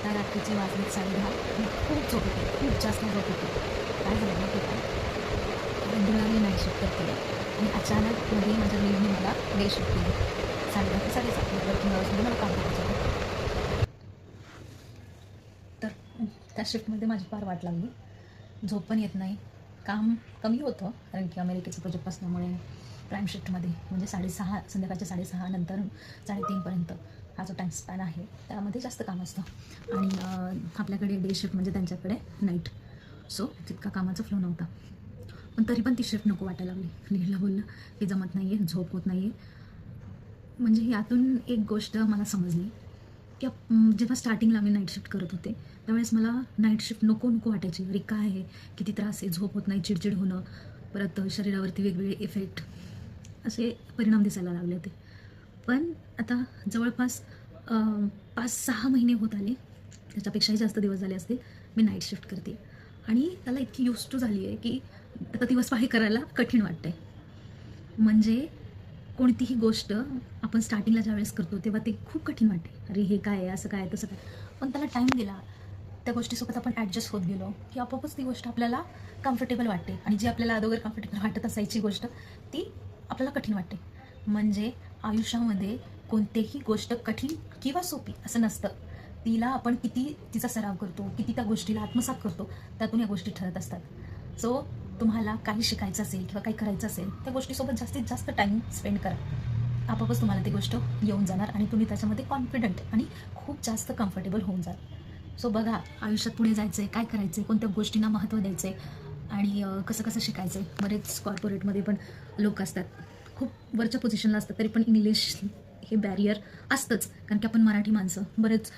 आता रात्रीची वाजली 10:30 मी खूप झोप येते, खूप जास्त झोप येते. काय झालं माहिती आहे का? रेग्युलरली नाईट शिफ्ट करते आणि अचानकमध्ये माझ्या लीडने मला डे शिफ्ट केली. 10:30 ते 7:30 वर्किंग अवर्समध्ये मला काम करायचं होतं. तर त्या शिफ्टमध्ये माझी फार वाट लागली. झोप पण येत नाही, काम कमी होतं कारण की अमेरिकेचं प्रोजेक्ट असल्यामुळे प्राईम शिफ्टमध्ये म्हणजे 6:30 संध्याकाळच्या 6:30 नंतर 3:30पर्यंत हा जो टाईम स्पॅन आहे त्यामध्ये जास्त काम असतं आणि आपल्याकडे डे शिफ्ट म्हणजे त्यांच्याकडे नाईट. सो तितका कामाचा फ्लो नव्हता, पण तरी पण ती शिफ्ट नको वाटायला लागली. नीडला बोललं की जमत नाही आहे, झोप होत नाही आहे. म्हणजे यातून एक गोष्ट मला समजली की जेव्हा स्टार्टिंगला मी नाईट शिफ्ट करत होते त्यावेळेस मला नाईट शिफ्ट नको नको वाटायची. अरे काय आहे, किती त्रास आहे, झोप होत नाही, चिडचिड होणं, परत शरीरावरती वेगवेगळे इफेक्ट असे परिणाम दिसायला लागले होते. पण आता जवळपास 5-6 महिने होत आले, त्याच्यापेक्षाही जास्त दिवस झाले असतील मी नाईट शिफ्ट करते आणि त्याला इतकी यूज टू झाली आहे की आता दिवसपाळी करायला कठीण वाटतंय. म्हणजे कोणतीही गोष्ट आपण स्टार्टिंगला ज्यावेळेस करतो तेव्हा ते खूप कठीण वाटते. अरे हे काय आहे, असं काय आहे, तसं काय. पण त्याला टाईम दिला, त्या गोष्टीसोबत आपण ॲडजस्ट होत गेलो की आपोआपच ती गोष्ट आपल्याला कम्फर्टेबल वाटते आणि जी आपल्याला अगोदर कम्फर्टेबल वाटत असायची गोष्ट ती आपल्याला कठीण वाटते. म्हणजे आयुष्यामध्ये कोणतीही गोष्ट कठीण किंवा सोपी असं नसतं. तिला आपण किती तिचा सराव करतो, किती त्या गोष्टीला आत्मसात करतो, त्यातून या गोष्टी ठरत असतात. सो तुम्हाला काही शिकायचं असेल किंवा काही करायचं असेल त्या गोष्टीसोबत जास्तीत जास्त टाईम स्पेंड करा. आपोआपच तुम्हाला ती गोष्ट येऊन जाणार आणि तुम्ही त्याच्यामध्ये कॉन्फिडंट आणि खूप जास्त कम्फर्टेबल होऊन जाल. सो बघा, आयुष्यात पुढे जायचं आहे, काय करायचं आहे, कोणत्या गोष्टींना महत्त्व द्यायचं आहे आणि कसं कसं शिकायचं आहे. बरेच कॉर्पोरेटमध्ये पण लोक असतात, खूप वरच्या पोझिशनला असतात, तरी पण इंग्लिश हे बॅरियर असतंच कारण की आपण मराठी माणसं. बरेच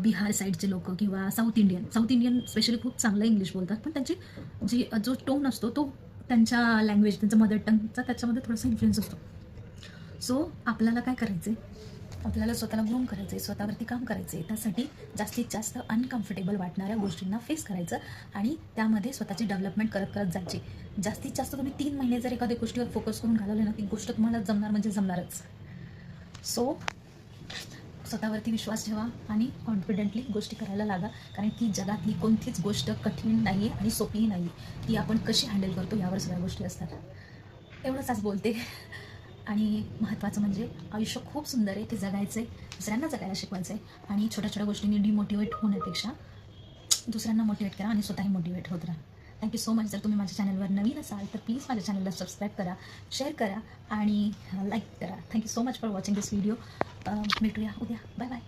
बिहार साईडचे लोक किंवा साऊथ इंडियन स्पेशली खूप चांगलं इंग्लिश बोलतात, पण त्यांची जो टोन असतो तो त्यांच्या लँग्वेज, त्यांचा मदर टंगचा त्याच्यामध्ये थोडासा इन्फ्लुएन्स असतो. सो आपल्याला काय करायचं आहे, आपल्याला स्वतःला ग्रूम करायचं आहे, स्वतःवरती काम करायचं आहे. त्यासाठी जास्तीत जास्त अनकम्फर्टेबल वाटणाऱ्या गोष्टींना फेस करायचं आणि त्यामध्ये स्वतःची डेव्हलपमेंट करत करत जायची. जास्तीत जास्त तुम्ही 3 महिने जर एखाद्या गोष्टीवर फोकस करून घालवले ना, ती गोष्ट तुम्हाला जमणार म्हणजे जमणारच. सो स्वतःवरती विश्वास ठेवा आणि कॉन्फिडेंटली गोष्टी करायला लागा, कारण की जगातली कोणतीच गोष्ट कठीण नाही आहे आणि सोपीही नाही आहे. ती आपण कशी हँडल करतो यावर सगळ्या गोष्टी असतात. एवढंच आज बोलते. आणि महत्त्वाचं म्हणजे आयुष्य खूप सुंदर आहे, ते जगायचं आहे, दुसऱ्यांना जगायला शिकवायचं आहे आणि छोट्या छोट्या गोष्टींनी डिमोटिवेट होण्यापेक्षा दुसऱ्यांना मोटिवेट करा आणि स्वतःही मोटिवेट होत राहा. Thank you so much. जर तुम्ही माझ्या चॅनलवर नवीन असाल तर प्लीज माझ्या चॅनलला सबस्क्राईब करा, शेअर करा आणि लाईक करा. Thank you so much for watching this video. भेटूया उद्या. Bye bye.